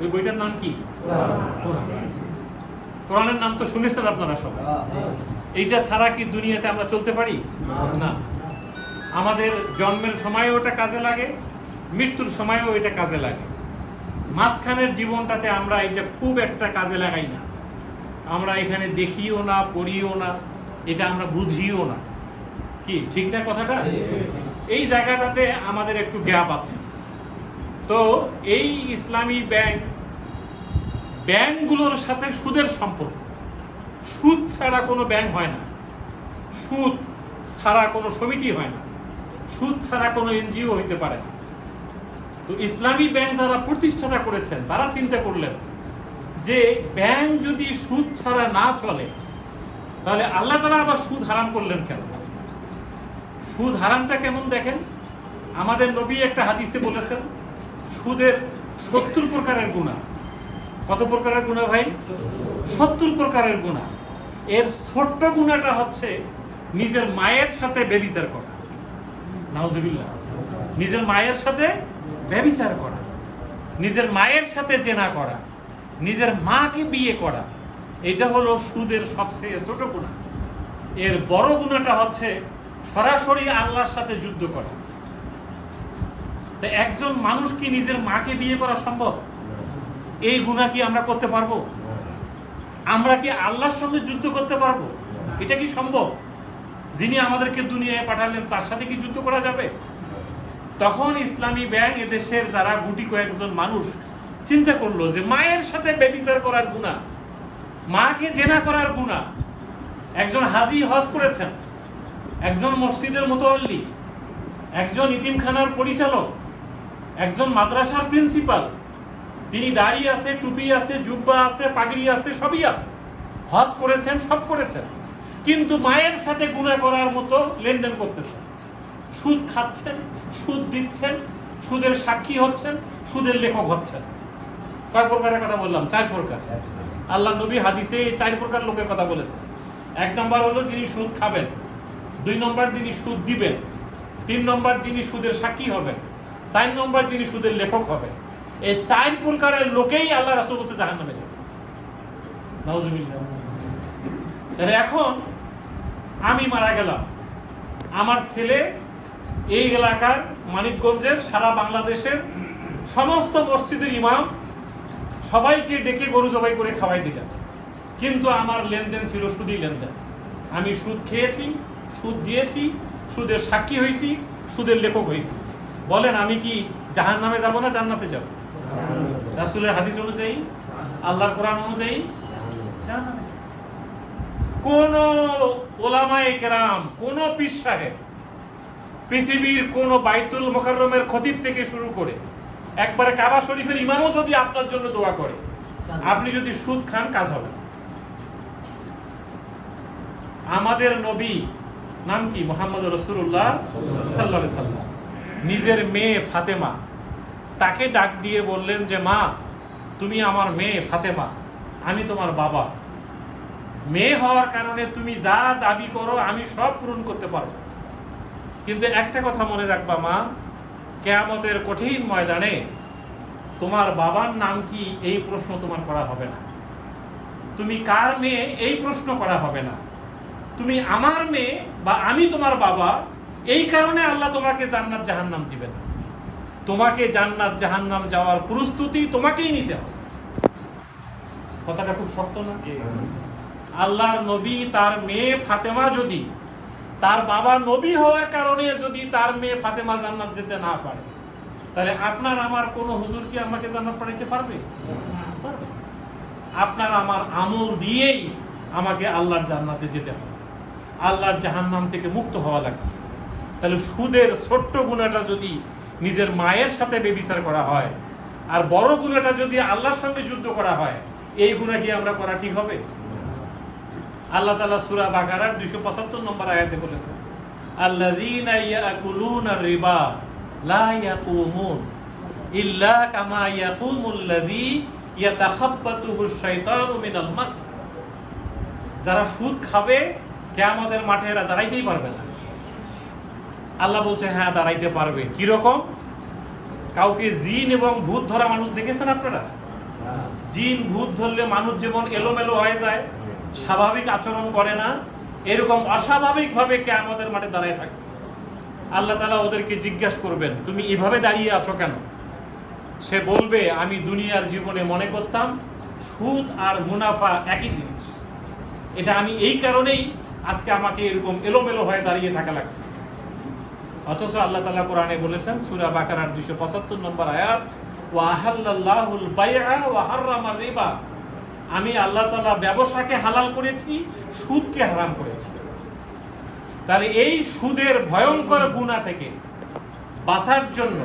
ওই বইটার নাম কি? কোরআনের নাম তো শুনেছেন আপনারা সবাই। এইটা ছাড়া কি দুনিয়াতে আমরা চলতে পারি? না। আমাদের জন্মের সময়ও ওটা কাজে লাগে, মৃত্যুর সময়ও এটা কাজে লাগে। মাঝখানের জীবনটাতে আমরা এটা খুব একটা কাজে লাগাই না। আমরা এখানে দেখিও না, পড়িও না, এটা আমরা বুঝিও না। কি ঠিক না কথাটা? এই জায়গাটাতে আমাদের একটু গ্যাপ আছে। তো এই ইসলামী ব্যাংকগুলোর সাথে সুদের সম্পর্ক, সুদ ছাড়া কোনো ব্যাংক হয় না, সুদ ছাড়া কোনো সমিতি হয় না, সুদ ছাড়া কোনো এনজিও হইতে পারে না। তো ইসলামী ব্যাংক যারা প্রতিষ্ঠাতা করেছেন তারা চিন্তা করলেন যে ব্যাংক যদি সুদ ছাড়া না চলে তাহলে আল্লাহ তাআলা আবার সুদ হারাম করলেন কেন? সুদ হারামটা কেমন দেখেন। আমাদের নবী একটা হাদিসে বলেছেন সুদের 70 প্রকারের গুনাহ। কত প্রকারের গুনাহ ভাই? 70 প্রকারের গুনাহ। এর ছোট্ট গুনাহটা হচ্ছে নিজের মায়ের সাথে ব্যভিচার করা। নাউজুবিল্লাহ। নিজের মায়ের সাথে ব্যভিচার করা, নিজের মায়ের সাথে জেনা করা, নিজের মাকে বিয়ে করা, এটা হলো সুদের সবচেয়ে ছোট গুনাহ। এর বড় গুনাহটা হচ্ছে সরাসরি আল্লাহর সাথে যুদ্ধ করা। তো একজন মানুষ কি নিজের মাকে বিয়ে করা সম্ভব? এই গুনাহ কি আমরা করতে পারবো? আমরা কি আল্লাহর সঙ্গে যুদ্ধ করতে পারবো? এটা কি সম্ভব? যিনি আমাদেরকে দুনিয়ায় পাঠালেন তার সাথে কি যুদ্ধ করা যাবে? তখন ইসলামী ব্যাংক এদেশের যারা গুটি কয়েকজন মানুষ চিন্তা করলো যে মায়ের সাথে ব্যভিচার করার গুনাহ, মাকে জেনা করার গুনাহ। একজন হাজী হজ করেছেন, একজন মসজিদের মুতাওয়াল্লি, একজন ইতিমখানার পরিচালক, একজন মাদ্রাসার প্রিন্সিপাল, তিনি দাড়ি আছে, টুপি আছে, জুব্বা আছে, পাগড়ি আছে, সবই আছে, হজ করেছেন, সব করেছেন, কিন্তু মায়ের সাথে গুনাহ করার মতো লেনদেন করতেছেন। সুদ খাচ্ছেন, সুদ দিচ্ছেন, সুদের সাক্ষী হচ্ছেন, সুদের লেখক হচ্ছেন। কয় প্রকারের কথা বললাম? 4 প্রকার। আল্লাহ নবী হাদিসে এই 4 প্রকার লোকের কথা বলেছেন। 1 নম্বর হলো যিনি সুদ খাবেন, 2 নম্বর যিনি সুদ দিবেন, 3 নম্বর যিনি সুদের সাক্ষী হবেন, 4 নম্বর যিনি সুদের লেখক হবেন। এই 4 প্রকারের লোকেই আল্লাহ রাসূল বলতে জাহান্নামে যাবে। নাউজুবিল্লাহ। তাহলে এখন আমি মারা গেলাম, আমার ছেলে এই এলাকার মানিকগঞ্জের, সারা বাংলাদেশের সমস্ত মসজিদের ইমাম, সবাইকে ডেকে গরু জবাই করে খাওয়াই দিলেন, কিন্তু আমার লেনদেন ছিল সুদি লেনদেন। আমি সুদ খেয়েছি, সুদ দিয়েছি, সুদের সাক্ষী হয়েছি, সুদের লেখক হয়েছি। বলেন আমি কি জাহান্নামে যাব না জান্নাতে যাব? রাসূলের হাদিস অনুযায়ী, আল্লাহর কোরআন অনুযায়ী জাহান্নামে। কোন ওলামায়ে কেরাম, কোন পীর সাহেব, পৃথিবীর কোন বাইতুল মুকাররমের খতিব থেকে শুরু করে একবারে কাবা শরীফের ইমামও যদি আপনার জন্য দোয়া করে, আপনি যদি সুদ খান কাজ হবে না। আমাদের নবী নাম কি? মুহাম্মদ রাসূলুল্লাহ সাল্লাল্লাহু আলাইহি সাল্লাম। নিজের মেয়ে ফাতেমা, তাকে ডাক দিয়ে বললেন যে মা, তুমি আমার মেয়ে ফাতেমা, আমি তোমার বাবা। মেয়ে হওয়ার কারণে তুমি যা দাবি করো আমি সব পূরণ করতে পারবো, কিন্তু একটা কথা মনে রাখবা মা, কিয়ামতের কঠিন ময়দানে তোমার বাবার নাম কি এই প্রশ্ন তোমার করা হবে না, তুমি কার মেয়ে এই প্রশ্ন করা হবে না, তুমি আমার মেয়ে বা আমি তোমার বাবা, এই কারণে আল্লাহ তোমাকে জান্নাত জাহান্নাম দিবে না। তোমাকে জান্নাত জাহান্নাম যাওয়ার প্রস্তুতি তোমাকেই নিতে হবে। কথাটা খুব শক্ত না? আল্লাহর নবী তার মেয়ে ফাতেমা যদি, তার বাবা নবী হওয়ার কারণে যদি তার মেয়ে ফাতেমা জান্নাত যেতে না পারে, তাহলে আপনার আমার কোন হুজুর কি আমাকে জান্নাত পাঠাইতে পারবে? পারবে। আপনার আমার আমল দিয়েই আমাকে আল্লাহর জান্নাতে যেতে হবে, আল্লাহর জাহান্নাম থেকে মুক্ত হওয়া লাগবে। তাহলে সুদের ছোট্ট গুনাহটা যদি নিজের মায়ের সাথে ব্যভিচার করা হয়, আর বড় গুনাহটা যদি আল্লাহর সঙ্গে যুদ্ধ করা হয়, এই গুনাহ কি আমরা করা ঠিক হবে? আল্লাহ তাআলা সূরা বাকারার 275 নম্বর আয়াতে বলেছেন, আল্লাযীনা ইয়াকুলুনার রিবা লা ইয়াকুমুন ইল্লা কামা ইয়াকুমুল্লাযী ইয়াতাখাব্বাতুহুশ শাইতানু মিনাল মাস। যারা সুদ খাবে কিয়ামতের মাঠে এরা দাঁড়াইতেই পারবে না। আল্লাহ বলছে হ্যাঁ দাঁড়াইতে পারবে। কি রকম? কাউকে জিন এবং ভূত ধরা মানুষ দেখেছেন আপনারা? জিন ভূত ধরলে মানুষ যেমন এলোমেলো হয়ে যায়, স্বাভাবিক আচরণ করে না, এরকম অস্বাভাবিকভাবে কিয়ামতের মাঠে দাঁড়ায় থাকবে। আল্লাহ তাআলা ওদেরকে জিজ্ঞাসা করবেন, তুমি এভাবে দাঁড়িয়ে আছো কেন? সে বলবে, আমি দুনিয়ার জীবনে মনে করতাম সুদ আর মুনাফা একই জিনিস, এটা আমি এই কারণেই আজকে আমাকে এরকম এলোমেলো হয়ে দাঁড়িয়ে থাকা লাগছে। অথচ আল্লাহ তাআলা কোরআনে বলেছেন, সূরা বাকারার 275 নম্বর আয়াত, ওয়া আহাল্লাল্লাহুল বাইআ ওয়া হাররামার রিবা, আমি আল্লাহ তাআলা ব্যবসাকে হালাল করেছি, সুদকে হারাম করেছি। তাহলে এই সুদের ভয়ঙ্কর গুনাহ থেকে বাঁচার জন্য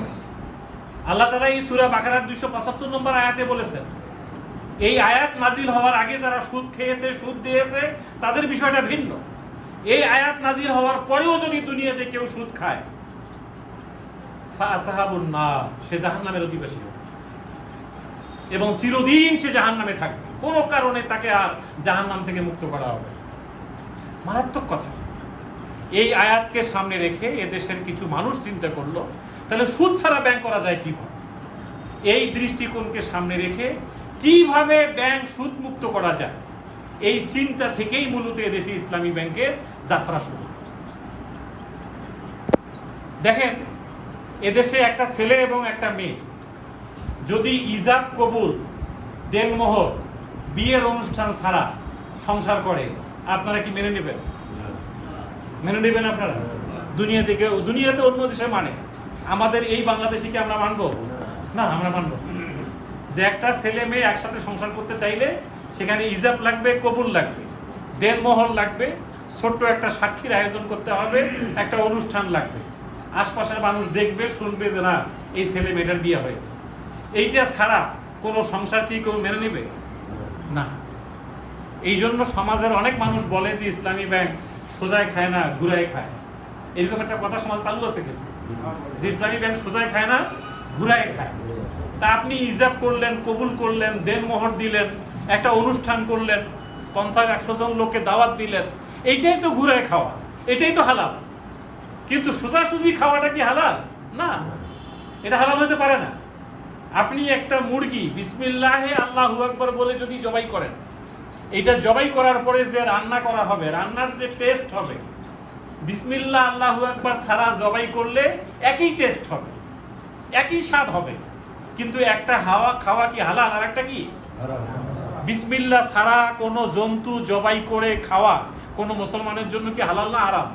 আল্লাহ তাআলা এই সূরা বাকারার 275 নম্বর আয়াতে বলেছেন, এই আয়াত নাজিল হওয়ার আগে যারা সুদ খেয়েছে, সুদ দিয়েছে, তাদের বিষয়টা ভিন্ন। এই আয়াত নাজিল হওয়ার পরেও যদি দুনিয়াতে কেউ সুদ খায়, ফাআসহাবুন নার, সে জাহান্নামের অধিবাসী হবে এবং চিরদিন সে জাহান্নামে থাকবে, কোনো কারণে তাকে আর জাহান্নাম থেকে মুক্ত করা হবে। মারাত্মক কথা। এই আয়াতকে সামনে রেখে এদেশের কিছু মানুষ চিন্তা করলো, তাহলে সুদ ছাড়া ব্যাংক করা যায় কিভাবে? এই দৃষ্টিকোণকে সামনে রেখে কিভাবে ব্যাংক সুদ মুক্ত করা যায়, এই চিন্তা থেকেই মূলত এদেশে ইসলামী ব্যাংকের যাত্রা শুরু। দেখেন, এদেশে একটা ছেলে এবং একটা মেয়ে যদি ইজাব কবুল, দেনমোহর, বিয়ের অনুষ্ঠান ছাড়া সংসার করে, আপনারা কি মেনে নেবেন? মেনে নেবেন আপনারা? দুনিয়াতে অন্য দেশে মানে, আমাদের এই বাংলাদেশে কি আমরা মানবো? না, আমরা মানবো যে একটা ছেলে মেয়ে একসাথে সংসার করতে চাইলে সেখানে ইজাব লাগবে, কবুল লাগবে, দেনমোহর লাগবে, ছোট্ট একটা সাক্ষীর আয়োজন করতে হবে, একটা অনুষ্ঠান লাগবে, আশপাশের মানুষ দেখবে, শুনবে যে না, এই ছেলে মেয়েটার বিয়ে হয়েছে। এইটা ছাড়া কোনো সংসার কি কেউ মেনে নেবে? না। এই জন্য সমাজের অনেক মানুষ বলে যে ইসলামী ব্যাংক সোজায় খায় না, ঘুরায় খায়। এরকম একটা কথা সমাজ চালু আছে কিন্তু, যে ইসলামী ব্যাংক সোজায় খায় না, ঘুরায় খায়। তা আপনি ইজাব করলেন, কবুল করলেন, দেনমোহর দিলেন, একটা অনুষ্ঠান করলেন, 50-100 জন লোককে দাওয়াত দিলেন, এইটাই তো ঘুরায় খাওয়া, এটাই তো হালাল। কিন্তু সোজাসুজি খাওয়াটা কি হালাল? না, এটা হালাল হতে পারে না। আপনি একটা মুরগি বিসমিল্লাহে আল্লাহু আকবার বলে যদি জবাই করেন, এটা জবাই করার পরে যে রান্না করা হবে, রান্নার যে টেস্ট হবে, বিসমিল্লাহ আল্লাহু আকবার ছাড়া জবাই করলে একই টেস্ট হবে, একই স্বাদ হবে। কিন্তু একটা খাওয়া কি হালাল, আর একটা কি হারাম। বিসমিল্লাহ ছাড়া কোনো জন্তু জবাই করে খাওয়া কোনো মুসলমানের জন্য কি হালাল না হারাম?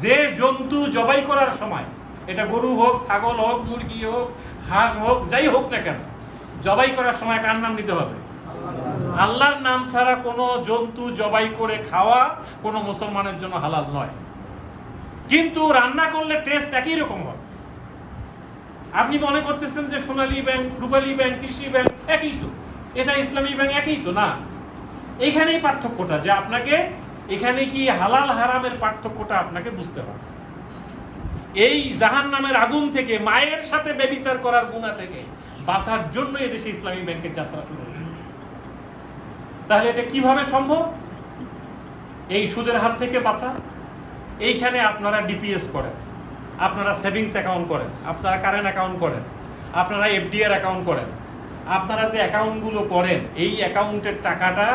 যে জন্তু জবাই করার সময়, এটা গরু হোক, ছাগল হোক, মুরগি হোক, হাঁস হোক, যাই হোক না কেন, জবাই করার সময় কার নাম নিতে হবে? আল্লাহর নাম ছাড়া কোনো জন্তু জবাই করে খাওয়া কোনো মুসলমানের জন্য হালাল নয়। কিন্তু রান্না করলে টেস্ট একই রকম হবে। আপনি মনে করতেছেন যে সোনালী ব্যাংক, রূপালী ব্যাংক, কৃষি ব্যাংক একই তো, এটা ইসলামী ব্যাংক একই তো, না। এইখানেই পার্থক্যটা, যে আপনাকে এখানে কি হালাল হারামের পার্থক্যটা আপনাকে বুঝতে হবে। এই জাহান্নামের আগুন থেকে, মায়ের সাথে ব্যভিচার করার গুনাহ থেকে বাঁচার জন্য এদেশে ইসলামী ব্যাংকের যাত্রা শুরু হয়েছে। তাহলে এটা কিভাবে সম্ভব? এই সুদের হাত থেকে বাঁচা। এইখানে আপনারা ডিপিএস করেন, আপনারা সেভিংস অ্যাকাউন্ট করেন, আপনারা কারেন্ট অ্যাকাউন্ট করেন, আপনারা এফডিআর অ্যাকাউন্ট করেন। আপনারা যে অ্যাকাউন্টগুলো করেন, এই অ্যাকাউন্টের টাকাটা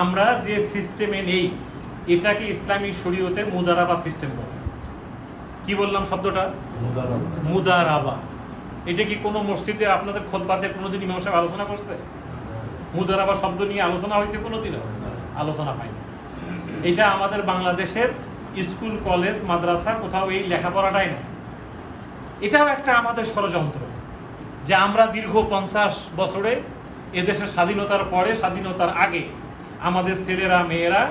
আমরা যে সিস্টেমে নেই, এটাকে ইসলামী শরীয়তে মুদারাবা সিস্টেম বলে। কি বললাম শব্দটা? মুদারাবা। এটা কি কোনো মসজিদে আপনাদের খুতবাতে কোনোদিন ইমাম সাহেব আলোচনা করছে? মুদারাবা শব্দ নিয়ে আলোচনা হয়েছে কোনোদিনও? আলোচনা হয়নি। এটা আমাদের বাংলাদেশের স্কুল, কলেজ, মাদ্রাসা কোথাও এই লেখাপড়াটাই না। এটাও একটা আমাদের ষড়যন্ত্র, যে আমরা দীর্ঘ 50 বছরে, এদেশের স্বাধীনতার পরে, স্বাধীনতার আগে আমাদের ছেলেরা মেয়েরা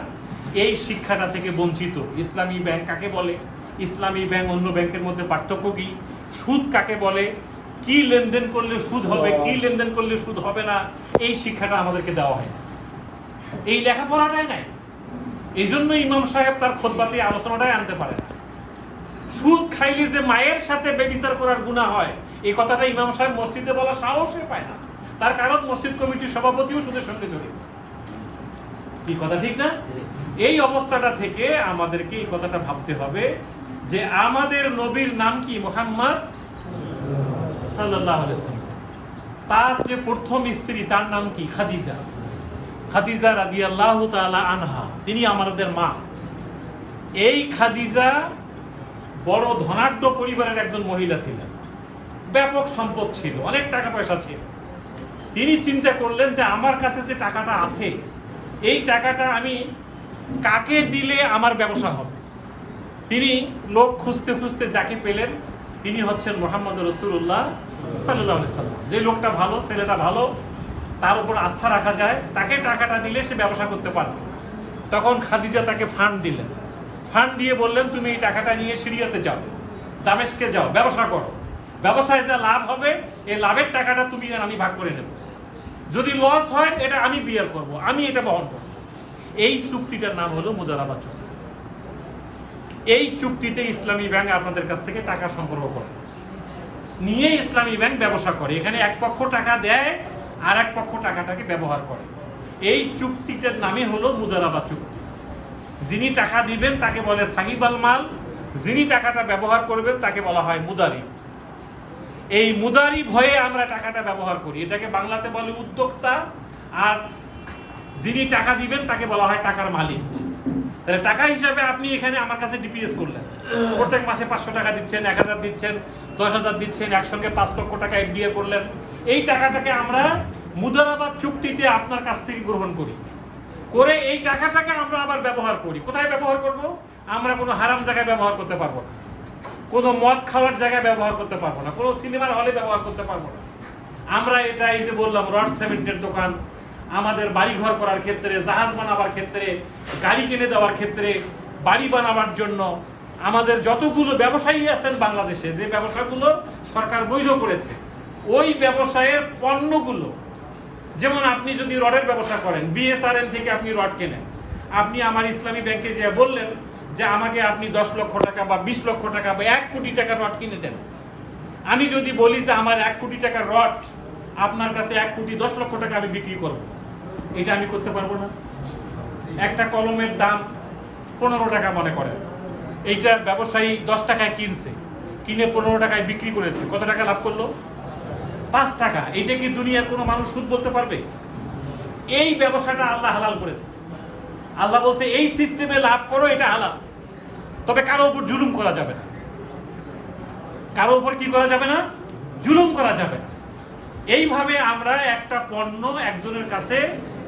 এই শিক্ষাটা থেকে বঞ্চিত। ইসলামী ব্যাংক কাকে বলে, ইসলামী ব্যাংক অন্য ব্যাংকের মধ্যে পার্থক্য কি, সুদ কাকে বলে, কি লেনদেন করলে সুদ হবে, কি লেনদেন করলে সুদ হবে না, এই শিক্ষাটা আমাদেরকে দেওয়া হয়। এই লেখাপড়াটাই নাই। এই জন্য ইমাম সাহেব তার খুতবাতে আলোচনাটাই আনতে পারে না। সুদ খাইলে যে মায়ের সাথে ব্যভিচার করার গুনাহ হয়, এই কথাটা ইমাম সাহেব মসজিদে বলার সাহসই পায় না। তার কারণ মসজিদ কমিটির সভাপতিও সুদের সঙ্গে জড়িত। কি কথা ঠিক না? এই অবস্থাটা থেকে আমাদেরকে এই কথাটা ভাবতে হবে যে আমাদের নবীর নাম কি? মুহাম্মদ সাল্লাল্লাহু আলাইহি ওয়াসাল্লাম। তার যে প্রথম স্ত্রী তার নাম কি? খাদিজা। খাদিজা রাদিয়াল্লাহু তাআলা আনহা, তিনি আমাদের মা। এই খাদিজা বড় ধনাঢ্য পরিবারের একজন মহিলা ছিলেন, ব্যাপক সম্পদ ছিল, অনেক টাকা পয়সা ছিল। তিনি চিন্তা করলেন যে আমার কাছে যে টাকাটা আছে, এই টাকাটা আমি কাকে দিলে আমার ব্যবসা হবে। তিনি লোক খুঁজতে খুঁজতে যাকে পেলেন, তিনি হচ্ছেন মুহাম্মদ রাসূলুল্লাহ সাল্লাল্লাহু আলাইহি সাল্লাম। যে লোকটা ভালো, ছেলেটা ভালো, তার উপর আস্থা রাখা যায়, তাকে টাকাটা দিলে সে ব্যবসা করতে পারবে। তখন খাদিজা তাকে ফান্ড দিলেন। ফান্ড দিয়ে বললেন, তুমি এই টাকাটা নিয়ে সিরিয়াতে যাও, দামেস্কে যাও, ব্যবসা করো। ব্যবসায় যা লাভ হবে, এই লাভের টাকাটা তুমি আর আমি ভাগ করে নেব। যদি লস হয়, এটা আমি বিয়ার করব, আমি এটা বহন করব। এই চুক্তিটার নাম হলো মুদারাবা চুক্তি। এই চুক্তিতে ইসলামী ব্যাংক আপনাদের কাছ থেকে টাকা সংগ্রহ করে নিয়ে ইসলামী ব্যাংক ব্যবসা করে। এখানে এক পক্ষ টাকা দেয়, আর এক পক্ষ টাকাটাকে ব্যবহার করে। এই চুক্তিটার নামে হলো মুদারাবা চুক্তি। যিনি টাকা দিবেন তাকে বলে সাহিব আল মাল, যিনি টাকাটা ব্যবহার করবেন তাকে বলা হয় মুদারিব। এই মুদারিব হয়ে আমরা টাকাটা ব্যবহার করি, এটাকে বাংলাতে বলে উদ্যোক্তা। আর যিনি টাকা দিবেন তাকে বলা হয় টাকার মালিক। তাহলে টাকা হিসাবে আপনি এখানে আমার কাছে ডিপিএস করলেন, প্রত্যেক মাসে 500 টাকা দিচ্ছেন, 1000 দিচ্ছেন, 10,000 দিচ্ছেন, একসঙ্গে 5 লক্ষ টাকা এফডিআর করলেন। এই টাকাটাকে আমরা মুদারাবা চুক্তিতে আপনার কাছ থেকে গ্রহণ করি, করে এই টাকাটাকে আমরা আবার ব্যবহার করি। কোথায় ব্যবহার করব? আমরা কোনো হারাম জায়গায় ব্যবহার করতে পারবো না, কোনো মদ খাওয়ার জায়গায় ব্যবহার করতে পারবো না, কোনো সিনেমার হলে ব্যবহার করতে পারবো না। আমরা এটা, এই যে বললাম, রড সিমেন্টের দোকান, আমাদের বাড়িঘর করার ক্ষেত্রে, জাহাজ বানাবার ক্ষেত্রে, গাড়ি কিনে দেওয়ার ক্ষেত্রে, বাড়ি বানাবার জন্য আমাদের যতগুলো ব্যবসায়ী আছেন বাংলাদেশে, যে ব্যবসাগুলো সরকার বৈধ করেছে, ওই ব্যবসায়ের পণ্যগুলো, যেমন আপনি যদি রডের ব্যবসা করেন, বিএসআরএম থেকে আপনি রড কেনেন, আপনি আমার ইসলামী ব্যাংকে যে বললেন যে আমাকে আপনি 10 লক্ষ টাকা বা 20 লক্ষ টাকা বা 1 কোটি টাকার রড কিনে দেন। আমি যদি বলি যে আমার 1 কোটি টাকার রড আপনার কাছে 1 কোটি 10 লক্ষ টাকা আমি বিক্রি করব, এটা আমি করতে পারবো না? একটা কলমের দাম 15 টাকা মনে করেন, এইটা ব্যবসায়ী 10 টাকায় কিনছে, কিনে 15 টাকায় বিক্রি করেছে, কত টাকা লাভ করলো? 5 টাকা। এইটা কি দুনিয়ার কোনো মানুষ সুদ বলতে পারবে? এই ব্যবসাটা আল্লাহ হালাল করেছে। আল্লাহ বলছে এই সিস্টেমে লাভ করো, এটা হালাল। তবে কারো উপর জুলুম করা যাবে না, কারো উপর কি করা যাবে না? জুলুম করা যাবে না। এইভাবে আমরা একটা পণ্য একজনের কাছে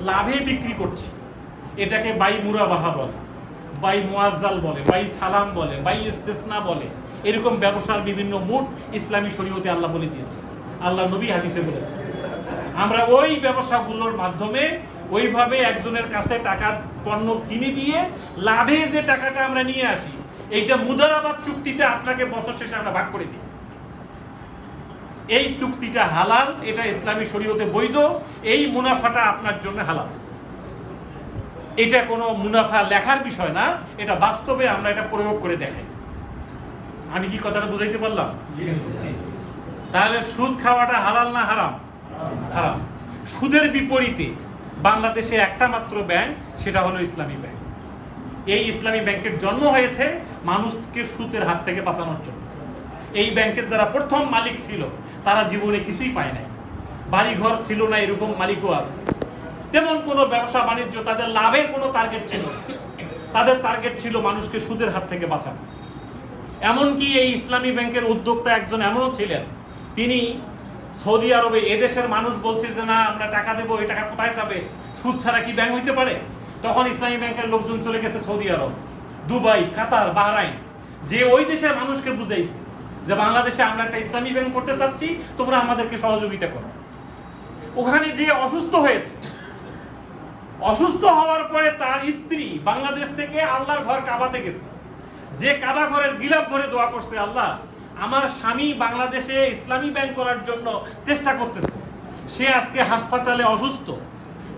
লাভে বিক্রি করছি, এটাকে বাই মুরাবাহা বলে, বাই মুয়াজ্জাল বলে, বাই সালাম বলে, বাই ইস্তেসনা বলে। এরকম ব্যবসার বিভিন্ন মুড ইসলামী শরীয়তে আল্লাহ বলে দিয়েছে, আল্লাহ নবী হাদিসে বলেছে। আমরা ওই ব্যবসাগুলোর মাধ্যমে ওইভাবে একজনের কাছে টাকা পণ্য কিনে দিয়ে লাভে যে টাকাটা আমরা নিয়ে আসি, এইটা মুদারাবাত চুক্তিতে আপনাকে বছর শেষে আমরা ভাগ করে দিই। এই চুক্তিটা হালাল, এটা ইসলামী শরীয়তে বৈধ। এই মুনাফাটা আপনার জন্য হালাল। এটা কোনো মুনাফা লেখার বিষয় না, এটা বাস্তবে আমরা এটা প্রয়োগ করে দেখাই। আমি কি কথাটা বুঝাইতে পারলাম? তাহলে সুদ খাওয়াটা হালাল না হারাম? হারাম। সুদের বিপরীতে বাংলাদেশে একটা মাত্র ব্যাংক, সেটা হলো ইসলামী ব্যাংক। এই ইসলামী ব্যাংকের জন্ম হয়েছে মানুষকে সুদের হাত থেকে বাঁচানোর জন্য। এই ব্যাংকের যারা প্রথম মালিক ছিল, তারা জীবনে কিছুই পায় নাই, বাড়িঘর ছিল না, এরকম মালিকও আছে। তেমন কোনো ব্যবসা বাণিজ্য, তাদের লাভের কোনো টার্গেট ছিল না, তাদের টার্গেট ছিল মানুষকে সুদের হাত থেকে বাঁচানো। এমনকি এই ইসলামী ব্যাংকের উদ্যোক্তা একজন এমনও ছিলেন, তিনি সৌদি আরবে, এদেশের মানুষ বলছে যে না আমরা টাকা দেবো, এই টাকা কোথায় যাবে, সুদ ছাড়া কি ব্যাংক হইতে পারে? তখন ইসলামী ব্যাংকের লোকজন চলে গেছে সৌদি আরব, দুবাই, কাতার, বাহরাইন, যে ওই দেশের মানুষকে বুঝাইছে যে বাংলাদেশে আমরা একটা ইসলামী ব্যাংক করতে চাচ্ছি, তোমরা আমাদেরকে সহযোগিতা করো। ওখানে যে অসুস্থ হয়েছে, অসুস্থ হওয়ার পরে তার স্ত্রী বাংলাদেশ থেকে আল্লাহর ঘর কাবাতে গেছে, যে কাবা ঘরের গিলাফ ধরে দোয়া করছে, আল্লাহ আমার স্বামী বাংলাদেশে ইসলামী ব্যাংক করার জন্য চেষ্টা করতেছে, সে আজকে হাসপাতালে অসুস্থ,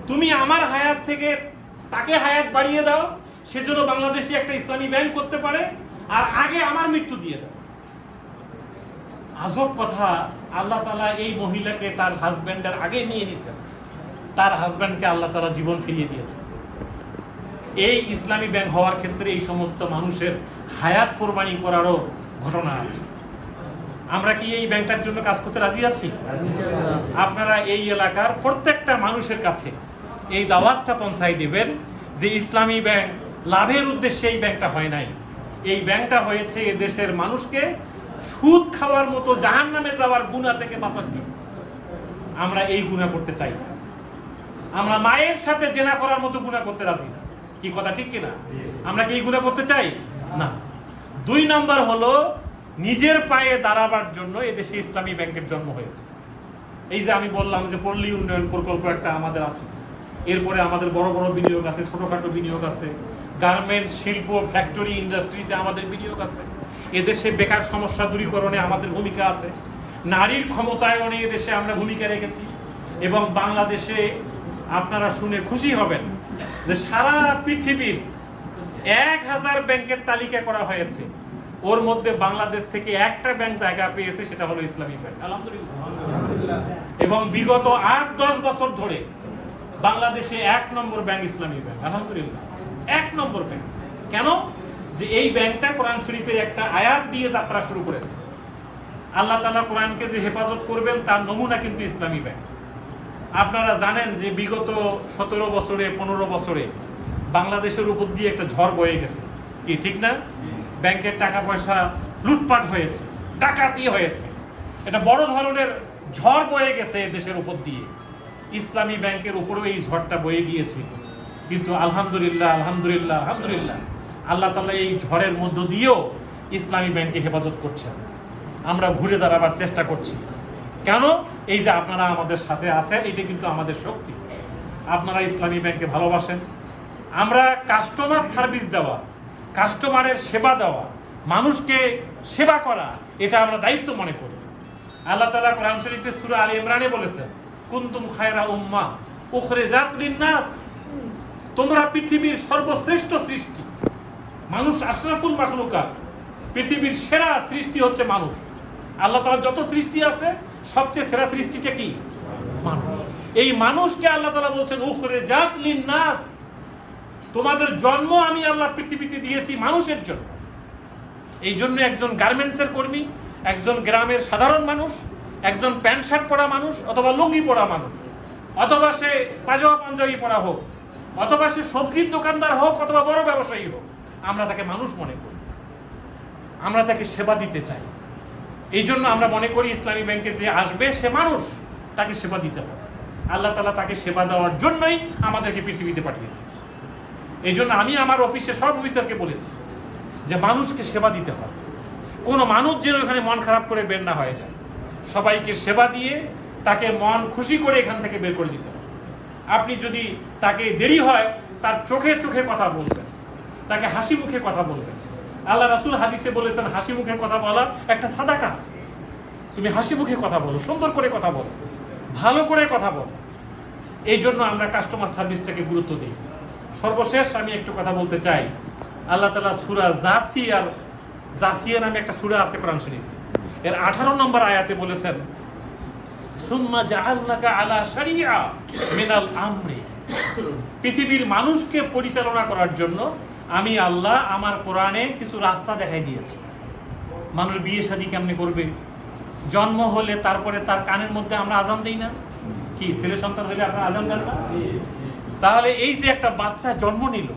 তুমি আমার হায়াত থেকে তাকে হায়াত বাড়িয়ে দাও, সেজন্য বাংলাদেশে একটা ইসলামী ব্যাংক করতে পারে, আর আগে আমার মৃত্যু দিয়ে দাও। আজব কথা, আল্লাহ তাআলা এই মহিলাকে তার হাজব্যান্ডের আগে নিয়ে নিয়েছেন, তার হাজব্যান্ডকে আল্লাহ তাআলা জীবন ফিরিয়ে দিয়েছেন। এই ইসলামী ব্যাংক হওয়ার ক্ষেত্রে এই সমস্ত মানুষের হায়াত কোরবানি করারও ঘটনা আছে। আমরা কি এই ব্যাংকটার জন্য কাজ করতে রাজি আছি? আপনারা এই এলাকার প্রত্যেকটা মানুষের কাছে এই দাওয়াতটা পৌঁছাই দিবেন যে ইসলামী ব্যাংক লাভের উদ্দেশ্যে এই ব্যাংকটা হয় নাই। এই ব্যাংকটা হয়েছে এ দেশের মানুষকে সুদ খাওয়ার মতো জাহান্নামে যাওয়ার গুনাহ থেকে বাঁচার জন্য। আমরা এই গুনাহ করতে চাই না। আমরা মায়ের সাথে জেনা করার মতো গুনাহ করতে রাজি না। কি কথা ঠিক কিনা? আমরা কি এই গুনাহ করতে চাই না। 2 নাম্বার হলো নিজের পায়ে দাঁড়াবার জন্য এদেশে ইসলামী ব্যাংকের জন্ম হয়েছে। এই যে আমি বললাম যে পল্লী উন্নয়ন প্রকল্প একটা আমাদের আছে, এরপরে আমাদের বড় বড় বিনিয়োগ আছে, ছোটখাটো বিনিয়োগ আছে, গার্মেন্টস, শিল্প, ফ্যাক্টরি, ইন্ডাস্ট্রিতে আমাদের বিনিয়োগ আছে। এদেশে বেকার সমস্যা দূরীকরণে আমাদের ভূমিকা আছে, নারীর ক্ষমতায়নে এদেশে আমরা ভূমিকা রেখেছি। এবং বাংলাদেশে আপনারা শুনে খুশি হবেন যে সারা পৃথিবীর 1000 ব্যাংকের তালিকা করা হয়েছে, ওর মধ্যে বাংলাদেশ থেকে একটা ব্যাংক জায়গা পেয়েছে, সেটা হলো ইসলামী ব্যাংক, আলহামদুলিল্লাহ। এবং বিগত 8-10 বছর ধরে বাংলাদেশে 1 নম্বর ব্যাংক ইসলামী ব্যাংক, আলহামদুলিল্লাহ 1 নম্বর ব্যাংক। কেন? যে এই ব্যাংকটা কোরআন শরীফের একটা আয়াত দিয়ে যাত্রা শুরু করেছে। আল্লাহ তাআলা কোরআনকে যে হেফাজত করবেন তার নমুনা কিন্তু ইসলামী ব্যাংক। আপনারা জানেন যে বিগত 17 বছরে 15 বছরে বাংলাদেশের উপর দিয়ে একটা ঝড় বয়ে গেছে, কি ঠিক না? ব্যাংকের টাকা পয়সা লুটপাট হয়েছে, ডাকাতি হয়েছে, এটা বড় ধরনের ঝড় বয়ে গেছে দেশের উপর দিয়ে। ইসলামী ব্যাংকের উপরেও এই ঝড়টা বয়ে গিয়েছে, কিন্তু আলহামদুলিল্লাহ আলহামদুলিল্লাহ আলহামদুলিল্লাহ আল্লাহ তাআলা এই ঝড়ের মধ্য দিয়েও ইসলামী ব্যাংকে হেফাজত করছেন। আমরা ঘুরে দাঁড়াবার চেষ্টা করছি। কেন? এই যে আপনারা আমাদের সাথে আছেন, এটা কিন্তু আমাদের শক্তি। আপনারা ইসলামী ব্যাংকে ভালোবাসেন। আমরা কাস্টমার সার্ভিস দেওয়া, কাস্টমারের সেবা দেওয়া, মানুষকে সেবা করা, এটা আমরা দায়িত্ব মনে করি। আল্লাহ তাআলা কোরআন শরীফে সূরা আলে ইমরানে বলেছেন, কুনতুম খায়রা উম্মাহ উখরিজাত লিন-নাস, তোমরা পৃথিবীর সর্বশ্রেষ্ঠ সৃষ্টি। মানুষ আশরাফুল মাখলুকাত, পৃথিবীর সেরা সৃষ্টি হচ্ছে মানুষ। আল্লাহ তাআলার যত সৃষ্টি আছে সবচেয়ে সেরা সৃষ্টিটা কি? মানুষ। এই মানুষকে আল্লাহ তাআলা বলছেন উখরিজাত লিন-নাস, তোমাদের জন্ম আমি আল্লাহ পৃথিবীতে দিয়েছি মানুষের জন্য। এই জন্য একজন গার্মেন্টসের কর্মী, একজন গ্রামের সাধারণ মানুষ, একজন প্যান্ট শার্ট পরা মানুষ, অথবা লুঙ্গি পরা মানুষ, অথবা সে পাজামা পাঞ্জাবি পরা হোক, অথবা সে সবজির দোকানদার হোক, অথবা বড় ব্যবসায়ী হোক, আমরা তাকে মানুষ মনে করি, আমরা তাকে সেবা দিতে চাই। এই জন্য আমরা মনে করি ইসলামী ব্যাংকে যে আসবে সে মানুষ, তাকে সেবা দিতে হবে। আল্লাহ তাআলা তাকে সেবা দেওয়ার জন্যই আমাদেরকে পৃথিবীতে পাঠিয়েছে। এই জন্য আমি আমার অফিসে সব অফিসারকে বলেছি যে মানুষকে সেবা দিতে হবে। কোনো মানুষ যেন এখানে মন খারাপ করে বের না হয়ে যায়, সবাইকে সেবা দিয়ে তাকে মন খুশি করে এখান থেকে বের করে দিতে হবে। আপনি যদি তাকে দেরি হয় তার চোখে চোখে কথা বলবেন, তাকে হাসি মুখে কথা বলবেন। আল্লাহ রাসূল হাদিসে বলেছেন হাসি মুখে কথা বলা একটা সাদাকা। তুমি হাসি মুখে কথা বলো, সুন্দর করে কথা বলো, ভালো করে কথা বলো। এই জন্য আমরা কাস্টমার সার্ভিসটাকে গুরুত্ব দিই। সর্বশেষ আমি একটু কথা বলতে চাই। আল্লাহ তাআলা সূরা জাসিয়া নামে একটা সূরা আছে কোরআন শরীফে, এর 18 নম্বর আয়াতে বলেছেন সুম্মা জাআলনাকা আলা শারিয়া মিনাল আমরি, পৃথিবীর মানুষকে পরিচালনা করার জন্য আমি আল্লাহ আমার কোরআনে কিছু রাস্তা দেখাই দিয়েছি। মানুষ বিয়ে শাদী কেমনে করবে, জন্ম হলে তারপরে তার কানের মধ্যে আমরা আজান দেই না? কি ছেলে সন্তান হলে আপনারা আজান দেন না? তাহলে এই যে একটা বাচ্চা জন্ম নিল,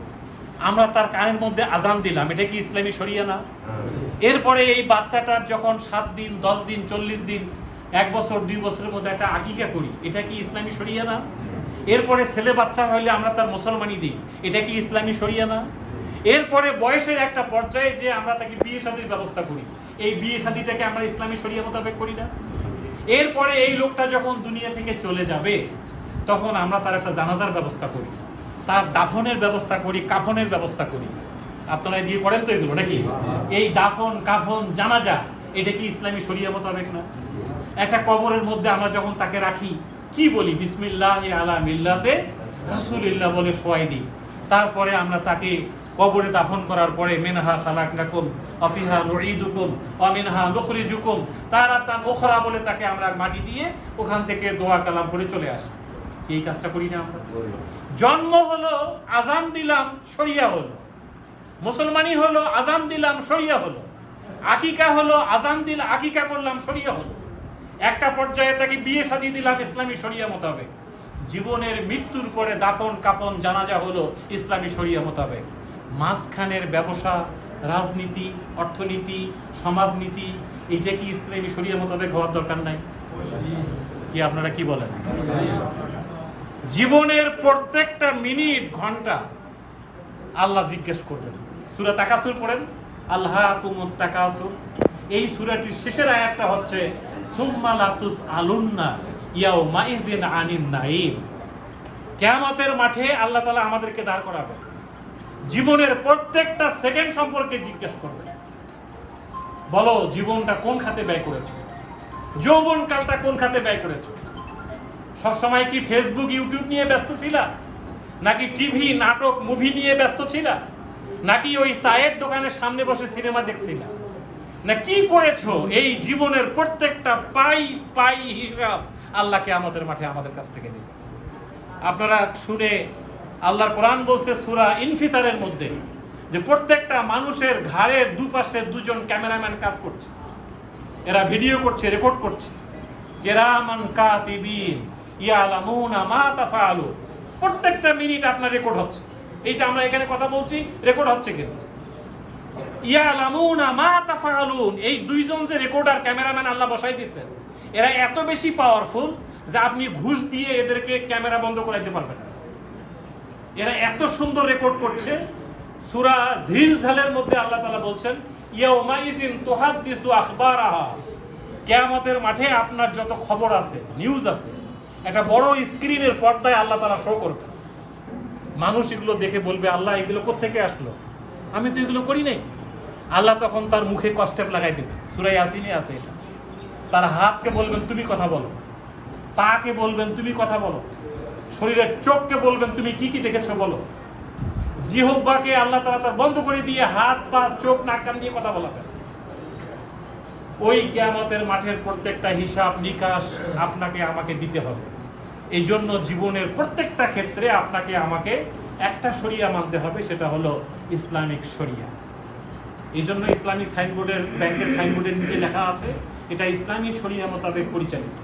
আমরা তার কানের মধ্যে আজান দিলাম, এটা কি ইসলামী শরিয়া না? এরপরে এই বাচ্চাটার যখন 7 দিন 10 দিন 40 দিন 1 বছর 2 বছরের মধ্যে একটা আকিকা করি, এটা কি ইসলামী শরিয়া না? এরপরে ছেলে বাচ্চা হইলে আমরা তার মুসলমানি দিই, এটা কি ইসলামী শরিয়া না? এরপরে বয়সের একটা পর্যায়ে যে আমরা তাকে বিয়ে শাদীর ব্যবস্থা করি, এই বিয়ে শাদীটাকে আমরা ইসলামী শরিয়া মোতাবেক করি না? এরপরে এই লোকটা যখন দুনিয়া থেকে চলে যাবে তখন আমরা তার একটা জানাজার ব্যবস্থা করি, তার দাফনের ব্যবস্থা করি, কাফনের ব্যবস্থা করি। আপনারা দিয়ে করেন তো এগুলো নাকি? এই দাফন কাফন জানাজা এটা কি ইসলামী শরিয়া মোতাবেক না? একটা কবরের মধ্যে আমরা যখন তাকে রাখি কি বলি? বিসমিল্লাহি আলা মিল্লাতে রাসূলিল্লাহ বলে শোয়াই দিই। তারপরে আমরা তাকে কবরে দাফন করার পরে মিনহা খালাকনাকুম ওয়া ফিহা নুঈদুকুম ওয়া মিনহা নুখরিজুকুম তারাতান উখরা বলে তাকে আমরা মাটি দিয়ে ওখান থেকে দোয়া কালাম করে চলে আসি। এই কাজটা করি না আমরা? জন্ম হলো আজান দিলাম শরিয়া হলো, মুসলমানি হলো আজান দিলাম শরিয়া হলো। আকিকা হলো আজান দিল, আকিকা করলাম, শরিয়া হলো। একটা পর্যায়ে তাকে বিয়ে শাদী দিলাম ইসলামী শরিয়া মোতাবেক। জীবনের মৃত্যুর পরে দাফন কাপন জানাজা হলো ইসলামী শরিয়া মোতাবেক। মাঝখানের ব্যবসা, রাজনীতি, অর্থনীতি, সমাজনীতি, এটা কি ইসলামী শরিয়া মোতাবেক হওয়ার দরকার নাই? কি আপনারা কি বলেন? জীবনের প্রত্যেকটা মিনিট ঘন্টা আল্লাহ জিজ্ঞেস করবেন। সূরা তাকাসুর পড়েন, আল্লাহাকুমুত তাকাসুর। এই সূরাটির শেষের আয়াতটা হচ্ছে সুম্মা লা তুসআলুন্না ইয়াউমাইযিন আনিন নাঈম। কিয়ামতের মাঠে আল্লাহ তাআলা আমাদেরকে দাঁড় করাবেন, জীবনের প্রত্যেকটা সেকেন্ড সম্পর্কে জিজ্ঞেস করবেন। বলো, জীবনটা কোন খাতে ব্যয় করেছো? যৌবনকালটা কোন খাতে ব্যয় করেছো? সবসময় কি ফেসবুক ইউটিউব নিয়ে ব্যস্ত ছিলা, নাকি টিভি নাটক মুভি নিয়ে ব্যস্ত ছিলা, নাকি ওই চায়ের দোকানের সামনে বসে সিনেমা দেখছিলা, না কি করেছো? এই জীবনের প্রত্যেকটা পাই পাই হিসাব আল্লাহকে আমাদের মাঠে আমাদের কাছ থেকে নেবে। আপনারা শুনে, আল্লাহর কোরআন বলছে সূরা ইনফিতারের মধ্যে যে প্রত্যেকটা মানুষের ঘাড়ের দুপাশে দুজন ক্যামেরাম্যান কাজ করছে, এরা ভিডিও করছে, রেকর্ড করছে। কিরামান কাতিবিন ইয়ালামুনা মা তাফআলুন। প্রত্যেকটা মিনিট আপনার রেকর্ড হচ্ছে। এই যে আমরা এখানে কথা বলছি, রেকর্ড হচ্ছে কিন্তু। ইয়ালামুনা মা তাফআলুন, এই দুইজন যে রেকর্ডার ক্যামেরাম্যান আল্লাহ বসাই দিয়েছেন, এরা এত বেশি পাওয়ারফুল যে আপনি ঘুষ দিয়ে এদেরকে ক্যামেরা বন্ধ করাইতে পারবেন না। এরা এত সুন্দর রেকর্ড করছে। সূরা জিলজালের মধ্যে আল্লাহ তাআলা বলছেন, ইয়াউমাইযিন তুহাদ্দিসু আখবারাহা। কিয়ামতের মাঠে আপনার যত খবর আছে, নিউজ আছে, একটা বড় স্ক্রিনের পর্দায় আল্লাহ তাআলা শো করবে। মানুষ এগুলো দেখে বলবে, আল্লাহ এগুলো কোত্থেকে আসলো? আমি তো এগুলো করি নাই। আল্লাহ তখন তার মুখে কষ্টেপ লাগাই দেবে, সূরা ইয়াসিনে আছে এটা। তার হাতকে বলবেন তুমি কথা বলো, পাকে বলবেন তুমি কথা বলো, শরীরের চোখকে বলবেন তুমি কি কি দেখেছো বলো। জিহ্বাকে আল্লাহ তাআলা তার বন্ধ করে দিয়ে হাত পা চোখ নাক কান দিয়ে কথা বলাবেন। ওই কিয়ামতের মাঠের প্রত্যেকটা হিসাব নিকাশ আপনাকে আমাকে দিতে হবে। এই জন্য জীবনের প্রত্যেকটা ক্ষেত্রে আপনাকে আমাকে একটা শরিয়া মানতে হবে, সেটা হলো ইসলামিক শরিয়া। এই জন্য ইসলামী সাইনবোর্ডের, ব্যাংকের সাইনবোর্ডের নিচে লেখা আছে এটা ইসলামী শরিয়া মোতাবেক পরিচালিত।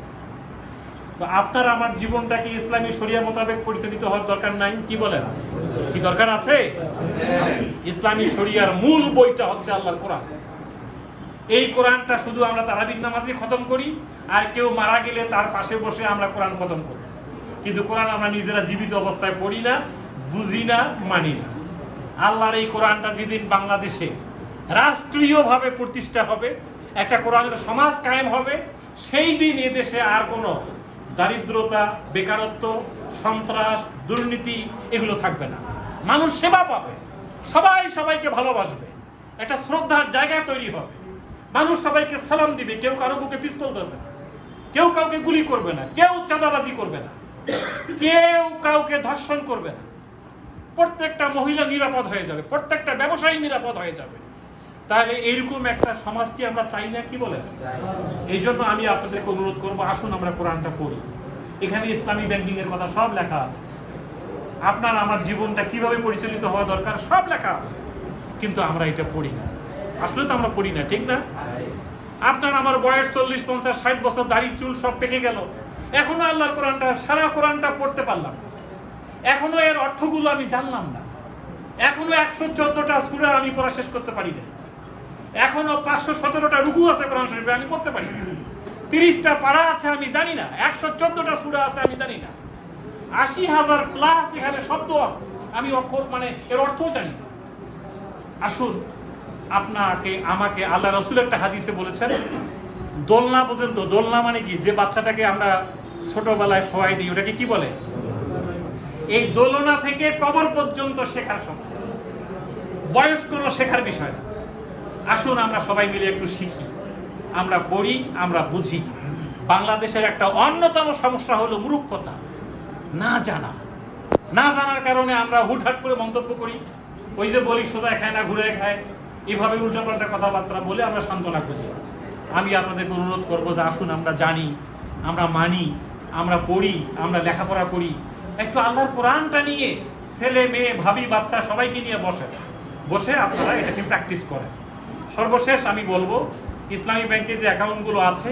তো আপনার আমার জীবনটা কি ইসলামী শরিয়া মোতাবেক পরিচালিত হওয়ার দরকার নাই? কি বলেন? কি দরকার আছে? ইসলামী শরিয়ার মূল বইটা হচ্ছে আল্লাহর কোরআন। এই কোরআনটা শুধু আমরা তারাবির নামাজে খতম করি, আর কেউ মারা গেলে তার পাশে বসে আমরা কোরআন খতম করি, কিন্তু কোরআন আমরা নিজেরা জীবিত অবস্থায় পড়ি না, বুঝি না, মানি না। আল্লাহর এই কোরআনটা যেদিন বাংলাদেশে রাষ্ট্রীয়ভাবে প্রতিষ্ঠা হবে, একটা কোরআনের সমাজ কায়েম হবে, সেই দিন এদেশে আর কোনো দারিদ্রতা, বেকারত্ব, সন্ত্রাস, দুর্নীতি এগুলো থাকবে না। মানুষ সেবা পাবে, সবাই সবাইকে ভালোবাসবে, একটা শ্রদ্ধার জায়গা তৈরি হবে, মানুষ সবাইকে সালাম দিবে, কেউ কারো বুকে পিস্তল ধরবে না, কেউ কাউকে গুলি করবে না, কেউ চাঁদাবাজি করবে না, কেউ কাউকে ধর্ষণ করবে না, প্রত্যেকটা মহিলা নিরাপদ হয়ে যাবে, প্রত্যেকটা ব্যবসায়ী নিরাপদ হয়ে যাবে। তাহলে এইরকম একটা সমাজ কি আমরা চাই না? কি বলেন? এই জন্য আমি আপনাদেরকে অনুরোধ করবো, আসুন আমরা কোরআনটা পড়ি। এখানে ইসলামী ব্যাংকিং এর কথা সব লেখা আছে, আপনার আমার জীবনটা কিভাবে পরিচালিত হওয়া দরকার সব লেখা আছে, কিন্তু আমরা এটা পড়ি না। আসলে তো আমরা পড়ি না, ঠিক না? আপনার আমার বয়স 40, 50, 60 বছর, দাড়ি চুল সব পেকে গেল, এখনো আল্লাহর কোরআনটা, সারা কোরআনটা পড়তে পারলাম না, এখনো এর অর্থগুলো আমি জানলাম না, এখনো 114টা সূরা আমি পড়া শেষ করতে পারি না, এখনো 517টা রুকু আছে কোরআন শরীফে আমি পড়তে পারি না, 30টা পারা আছে আমি জানি না, 114টা সূরা আছে আমি জানি না, 80,000 প্লাস এখানে শব্দ আছে আমি অক্ষর মানে এর অর্থও জানি না। আসুন, আপনাকে আমাকে আল্লাহ রাসূল একটা হাদিসে বলেছেন, দোলনা পর্যন্ত, দোলনা মানে কি, যে বাচ্চাটাকে আমরা ছোটবেলায় শোয়াই দিই ওটাকে কি বলে? এই দোলনা থেকে কবর পর্যন্ত শেখার সময়, বয়স কোনো শেখার বিষয় না। আসুন আমরা সবাই মিলে একটু শিখি, আমরা পড়ি, আমরা বুঝি। বাংলাদেশের একটা অন্যতম সমস্যা হলো মূর্খতা, না জানা। না জানার কারণে আমরা হুটহাট করে মন্তব্য করি, ওই যে বলি সোজায় খায় না ঘুরে খায়, এভাবে উল্টাপাল্টা কথাবার্তা বলে আমরা সান্ত্বনা খুঁজি। আমি আপনাদেরকে অনুরোধ করবো যে আসুন আমরা জানি, আমরা মানি, আমরা পড়ি, আমরা লেখাপড়া করি। একটু আল্লাহর কোরআনটা নিয়ে ছেলে মেয়ে ভাবি বাচ্চা সবাইকে নিয়ে বসে আপনারা এটাকে প্র্যাকটিস করেন। সর্বশেষ আমি বলবো, ইসলামী ব্যাংকে যে অ্যাকাউন্টগুলো আছে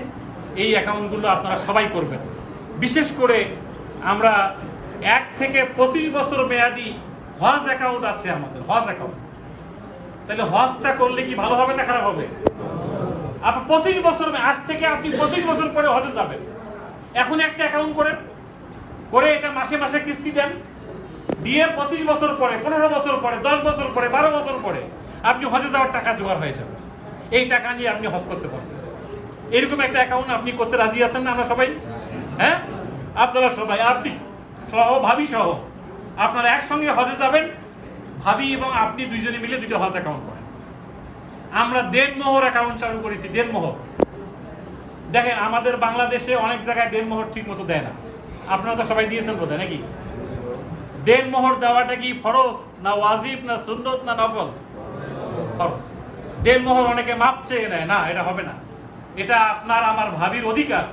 এই অ্যাকাউন্টগুলো আপনারা সবাই করবেন। বিশেষ করে আমরা 1 থেকে 25 বছর মেয়াদি হজ অ্যাকাউন্ট আছে আমাদের, হজ অ্যাকাউন্ট। তাহলে হজটা করলে কি ভালো হবে না খারাপ হবে? আপনি 25 বছর, আজ থেকে আপনি 25 বছর পরে হজে যাবেন, এখন একটা অ্যাকাউন্ট করেন, করে এটা মাসে মাসে কিস্তি দেন, দিয়ে 25 বছর পরে, 15 বছর পরে, 10 বছর পরে, 12 বছর পরে আপনি হজে যাওয়ার টাকা জোগাড় হয়ে যাবে। এই টাকা নিয়ে আপনি হজ করতে পারবেন। এরকম একটা অ্যাকাউন্ট আপনি করতে রাজি আছেন না? আমরা সবাই, হ্যাঁ, আপনারা সবাই, আপনি সহ, ভাবি সহ, আপনারা একসঙ্গে হজে যাবেন। ভাবি এবং আপনি দুইজনে মিলে দুটো হজ অ্যাকাউন্ট করেন। আমরা দেনমোহর অ্যাকাউন্ট চালু করেছি, দেনমোহর। দেখেন, আমাদের বাংলাদেশে অনেক জায়গায় দেনমোহর ঠিক মতো দেয় না। আপনারা তো সবাই দিয়েছেন বোধহয়, নাকি? দেনমোহর দেওয়াটা কি ফরজ না ওয়াজিব না সুন্নত না নফল? ফরজ। দেনমোহর অনেকে মাপ চেয়ে নেয়, না, এটা হবে না। এটা আপনার আমার ভাবির অধিকার,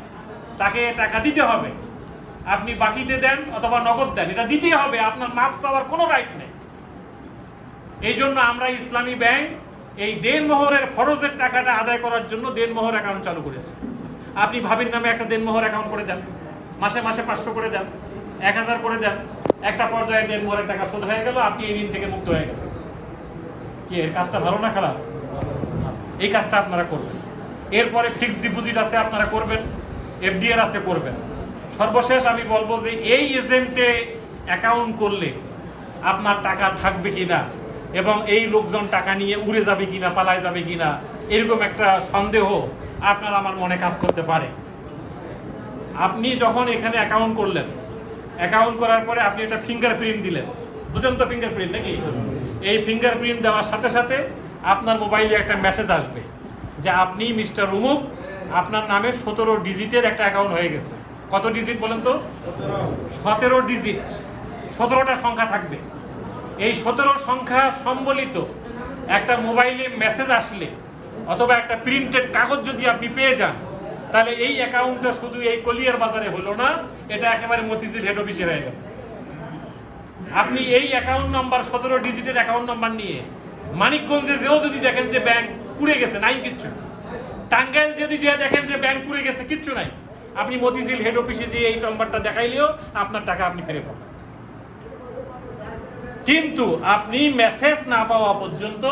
তাকে টাকা দিতে হবে। আপনি বাকিতে দেন অথবা নগদ দেন, এটা দিতেই হবে, আপনার মাপ চাওয়ার কোনো রাইট নেই। এই জন্য আমরা ইসলামী ব্যাংক এই দেনমোহরের ফরজের টাকাটা আদায় করার জন্য দেনমোহর অ্যাকাউন্ট চালু করেছে। আপনি ভাবির নামে একটা দেনমোহর অ্যাকাউন্ট করে দেন, মাসে মাসে 500 করে দেন, 1000 করে দেন, একটা পর্যায়ে দেনমোহরের টাকা শোধ হয়ে গেল, আপনি এই ঋণ থেকে মুক্ত হয়ে গেলেন। কি এর কাজটা ভালো না খারাপ? এই কাজটা আপনারা করবেন। এরপরে ফিক্সড ডিপোজিট আছে, আপনারা করবেন, এফডিআর আছে, করবেন। সর্বশেষ আমি বলবো যে এই এজেন্টে অ্যাকাউন্ট করলে আপনার টাকা থাকবে কিনা এবং এই লোকজন টাকা নিয়ে উড়ে যাবে কিনা, পালায় যাবে কিনা, এরকম একটা সন্দেহ আপনার আমার মনে কাজ করতে পারে। আপনি যখন এখানে অ্যাকাউন্ট করলেন, অ্যাকাউন্ট করার পরে আপনি একটা ফিঙ্গারপ্রিন্ট দিলেন, বুঝলেন তো ফিঙ্গারপ্রিন্ট নাকি? এই ফিঙ্গারপ্রিন্ট দেওয়ার সাথে সাথে আপনার মোবাইলে একটা মেসেজ আসবে যে আপনি মিস্টার উমুক, আপনার নামে 17 ডিজিটের একটা অ্যাকাউন্ট হয়ে গেছে। কত ডিজিট বলেন তো? 17 ডিজিট, 17টা সংখ্যা থাকবে। এই 17 সংখ্যা সম্বলিত একটা মোবাইলে মেসেজ আসলে অথবা একটা প্রিন্টেড কাগজ যদি আপনি পেয়ে যান, তাহলে এই অ্যাকাউন্টটা শুধু এই কলিয়ার বাজারে হলো না, এটা একেবারে মতিঝিল হেড অফিসে হয়ে গেল। আপনি এই অ্যাকাউন্ট নাম্বার, 17 ডিজিটের অ্যাকাউন্ট নাম্বার নিয়ে মানিকগঞ্জে যেও যদি দেখেন যে ব্যাংক পুড়ে গেছে, নাই কিচ্ছু, টাঙ্গাইল যদি যে দেখেন যে ব্যাংক পুড়ে গেছে, কিচ্ছু নাই, আপনি মতিঝিল হেড অফিসে যে এই নাম্বারটা দেখাইলেও আপনার টাকা আপনি ফেরত পাবেন। কিন্তু আপনি মেসেজ না পাওয়া পর্যন্ত,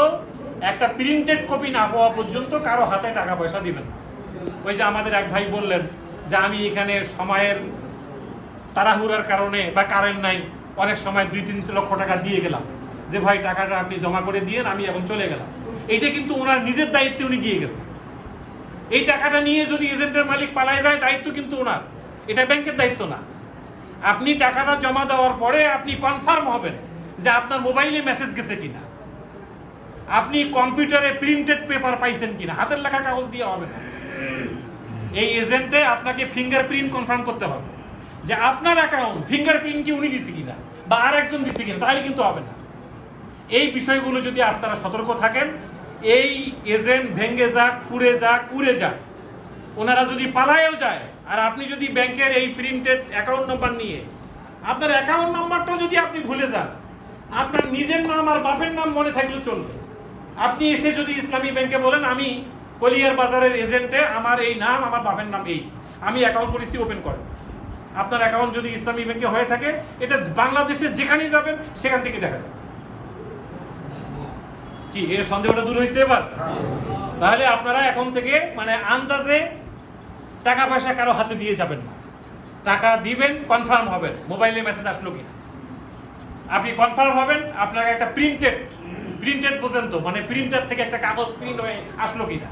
একটা প্রিন্টেড কপি না পাওয়া পর্যন্ত কারো হাতে টাকা পয়সা দিবেন না। ওই যে আমাদের এক ভাই বললেন যে আমি এখানে সময়ের তাড়াহুড়ার কারণে বা কারেন্ট নাই, অনেক সময় 2-3 লক্ষ টাকা দিয়ে গেলাম, যে ভাই টাকাটা আপনি জমা করে দিয়েন, আমি এখন চলে গেলাম। এইটা কিন্তু ওনার নিজের দায়িত্বে উনি দিয়ে গেছে। এই টাকাটা নিয়ে যদি এজেন্টের মালিক পালায় যায়, দায়িত্ব কিন্তু ওনার, এটা ব্যাংকের দায়িত্ব না। আপনি টাকাটা জমা দেওয়ার পরে আপনি কনফার্ম হবেন যে আপনার মোবাইলে মেসেজ গেছে কিনা, আপনি কম্পিউটারে প্রিন্টেড পেপার পাইছেন কিনা, হাতের লেখা কাগজ দিয়ে হবে না। এই এজেন্টে আপনাকে ফিঙ্গারপ্রিন্ট কনফার্ম করতে হবে যে আপনার অ্যাকাউন্ট ফিঙ্গারপ্রিন্ট কি উনি দিছে কিনা বা আর একজন দিছে কিনা, তাহলে কিন্তু হবে না। এই বিষয়গুলো যদি আপনারা সতর্ক থাকেন, এই এজেন্ট ভেঙে যাক, পুড়ে যাক, উড়ে যাক, ওনারা যদি পালায়ও যায়, আর আপনি যদি ব্যাংকের এই প্রিন্টেড অ্যাকাউন্ট নাম্বার নিয়ে আপনার অ্যাকাউন্ট নাম্বারটাও যদি আপনি ভুলে যান, আপনার নিজের নাম আর বাপের নাম মনে থাকলেও চলবে। আপনি এসে যদি ইসলামী ব্যাংকে বলেন আমি কলিয়ার বাজারের এজেন্টে, আমার এই নাম, আমার বাপের নাম এই, আমি অ্যাকাউন্ট পলিসি ওপেন করেন। আপনার অ্যাকাউন্ট যদি ইসলামী ব্যাংকে হয়ে থাকে, এটা বাংলাদেশের যেখানেই যাবেন সেখান থেকে দেখা যাবে। কি এর সন্দেহটা দূর হয়েছে এবার? তাহলে আপনারা এখন থেকে মানে আন্দাজে টাকা পয়সা কারো হাতে দিয়ে যাবেন না। টাকা দিবেন, কনফার্ম হবেন মোবাইলে মেসেজ আসলো কিনা। আপনি কনফার্ম হবেন, আপনাকে একটা প্রিন্টেড পর্যন্ত মানে প্রিন্টার থেকে একটা কাগজ প্রিন্ট হয়ে আসলো কিনা,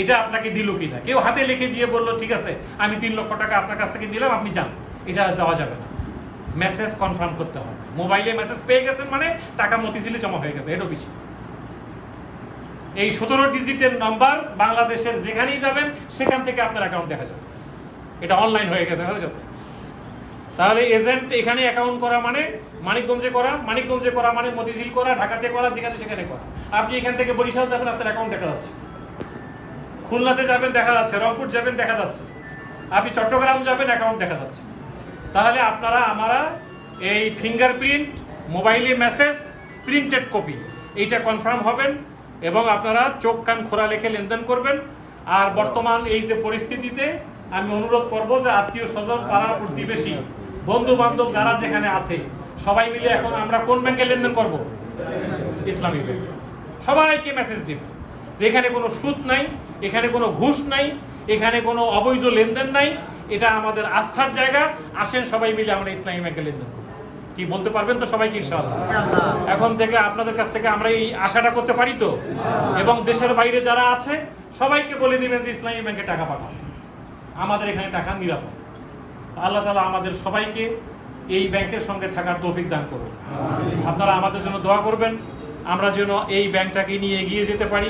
এটা আপনাকে দিল কিনা। কেউ হাতে লিখে দিয়ে বললো ঠিক আছে আমি 3 লক্ষ টাকা আপনার কাছ থেকে দিলাম, আপনি যান, এটা যাওয়া যাবে না। মেসেজ কনফার্ম করতে হবে। মোবাইলে মেসেজ পেয়ে গেছেন মানে টাকা মতিঝিলে জমা হয়ে গেছে, এটা বেশি। এই 17 ডিজিটের নাম্বার বাংলাদেশের যেখানেই যাবেন সেখান থেকে আপনার অ্যাকাউন্ট দেখা যাবে, এটা অনলাইন হয়ে গেছে। তাহলে এজেন্ট এখানে অ্যাকাউন্ট করা মানে মানিকগঞ্জে করা, মানিকগঞ্জে করা মানে মতিঝিল করা, ঢাকাতে করা, যেখানে সেখানে করা। আপনি এখান থেকে বরিশাল যাবেন, আপনার অ্যাকাউন্ট দেখা যাচ্ছে, খুলনাতে যাবেন দেখা যাচ্ছে, রংপুর যাবেন দেখা যাচ্ছে, আপনি চট্টগ্রাম যাবেন অ্যাকাউন্ট দেখা যাচ্ছে। তাহলে আপনারা আমরা এই ফিঙ্গারপ্রিন্ট, মোবাইলে মেসেজ, প্রিন্টেড কপি, এইটা কনফার্ম হবেন, এবং আপনারা চোখ কান খোলা রেখে লেনদেন করবেন। আর বর্তমান এই যে পরিস্থিতিতে আমি অনুরোধ করব যে আত্মীয় স্বজন, পাড়া প্রতিবেশী, বন্ধু বান্ধব যারা যেখানে আছে সবাই মিলে এখন আমরা কোন ব্যাংকে লেনদেন করব? ইসলামী ব্যাংক। সবাইকে মেসেজ দিব যে এখানে কোনো সুদ নাই, এখানে কোনো ঘুষ নাই, এখানে কোনো অবৈধ লেনদেন নাই, এটা আমাদের আস্থার জায়গা। আসেন সবাই মিলে আমরা ইসলামী ব্যাংকে লেনদেন করি। কি বলতে পারবেন তো সবাইকে ইনশাআল্লাহ? এখন থেকে আপনাদের কাছ থেকে আমরা এই আশাটা করতে পারি তো? এবং দেশের বাইরে যারা আছে সবাইকে বলে দিবেন যে ইসলামী ব্যাংকে টাকা পাঠান, আমাদের এখানে টাকা নিরাপদ। আল্লাহ তাআলা আমাদের সবাইকে এই ব্যাংকের সঙ্গে থাকার তৌফিক দান করুন। আপনারা আমাদের জন্য দোয়া করবেন, আমরা যেন এই ব্যাংকটাকে নিয়ে এগিয়ে যেতে পারি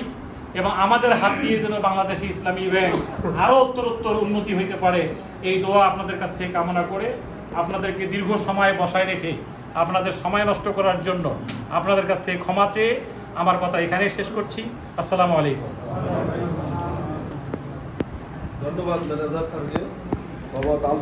এবং আমাদের হাত দিয়ে যেন বাংলাদেশে ইসলামী ব্যাংক আরও উত্তরোত্তর উন্নতি হইতে পারে, এই দোয়া আপনাদের কাছ থেকে কামনা করে আপনাদেরকে দীর্ঘ সময় বসায় রেখে আপনাদের সময় নষ্ট করার জন্য আপনাদের কাছ থেকে ক্ষমা চেয়ে আমার কথা এখানেই শেষ করছি। আসসালামু আলাইকুম। ধন্যবাদ ম্যানেজার স্যারকে।